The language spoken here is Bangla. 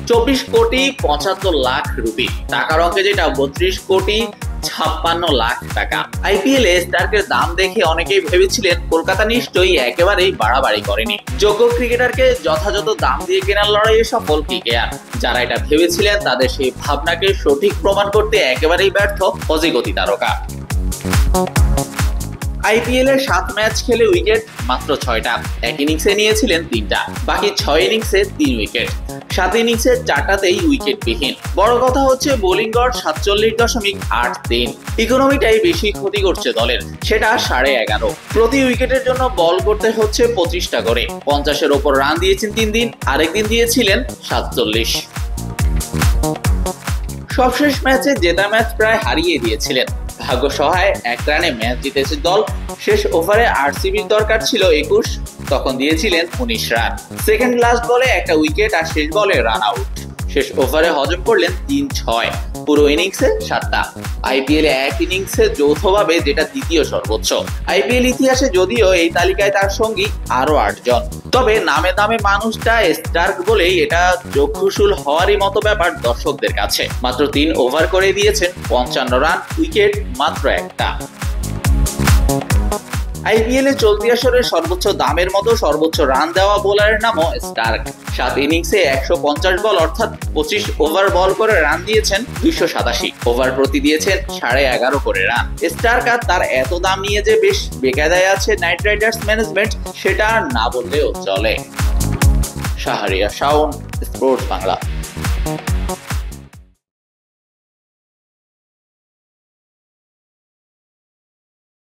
24,75,00,000 রুপি, টাকার অঙ্কে যেটা 32,56,00,000 টাকা। আইপিএল এ স্টার্কের দাম দেখে অনেকেই ভেবেছিলেন কলকাতা নিশ্চয়ই একেবারেই বাড়াবাড়ি করেনি। যোগ্য ক্রিকেটারকে যথাযথ দাম দিয়ে কেনার লড়াইয়ে সফল কেকেআর। যারা এটা ভেবেছিলেন তাদের সেই ভাবনাকে সঠিক প্রমাণ করতে একেবারেই ব্যর্থ অজিগতি তারকা। আইপিএল এর 7 ম্যাচ খেলে উইকেট মাত্র 6টা, এক ইনিংসে নিয়েছিলেন 3টা, বাকি 6 ইনিংসে 3 উইকেট। 7 ইনিংসের 4টাতেই উইকেট বিহীন। বড় কথা হচ্ছে বোলিং গড় 47.83। ইকোনমিটাই বেশি ক্ষতি করছে দলের, সেটা 11.5। প্রতি উইকেটের জন্য বল করতে হচ্ছে 25টা করে। 50-এর ওপর রান দিয়েছেন 3 দিন, আরেকদিন দিয়েছিলেন 47। সবশেষ ম্যাচে জেতা ম্যাচ প্রায় হারিয়ে দিয়েছিলেন। ভাগ্য সহায় 1 রানে ম্যাচ জিতেছে দল। শেষ ওভারে আরসিবির দরকার ছিল 21, তখন দিয়েছিলেন 19 রান। সেকেন্ড লাস্ট বলে একটা উইকেট আর শেষ বলে রান আউট। শেষ ওভারে হজম করলেন 3-6, পুরো ইনিংসে 7টা। আইপিএল এক ইনিংসে যৌথভাবে যেটা দ্বিতীয় সর্বোচ্চ। আইপিএল ইতিহাসে যদিও এই তালিকায় তার সঙ্গী আরো 8 জন, তবে নামে দামে মানুষটা স্টার্ক বলেই এটা চক্ষুশূল হওয়ারই মতো ব্যাপার দর্শকদের কাছে। মাত্র 3 ওভার করে দিয়েছেন 55 রান, উইকেট মাত্র একটা। আইপিএল এ চলতি আসরে সর্বোচ্চ দামের মতো সর্বোচ্চ রান দেওয়া বোলারের নামও স্টার্ক। 7 ইনিংসে 150 বল অর্থাৎ 25 ওভার বল করে রান দিয়েছেন 287, ওভার প্রতি দিয়েছেন 11.5 করে রান। স্টার্ক আর তার এত দাম নিয়ে যে বেশ বেকায়দায় আছে নাইট রাইডার্স ম্যানেজমেন্ট, সেটা না বললেও চলে। শাহরিয়ার শাওন, স্পোর্টস বাংলা।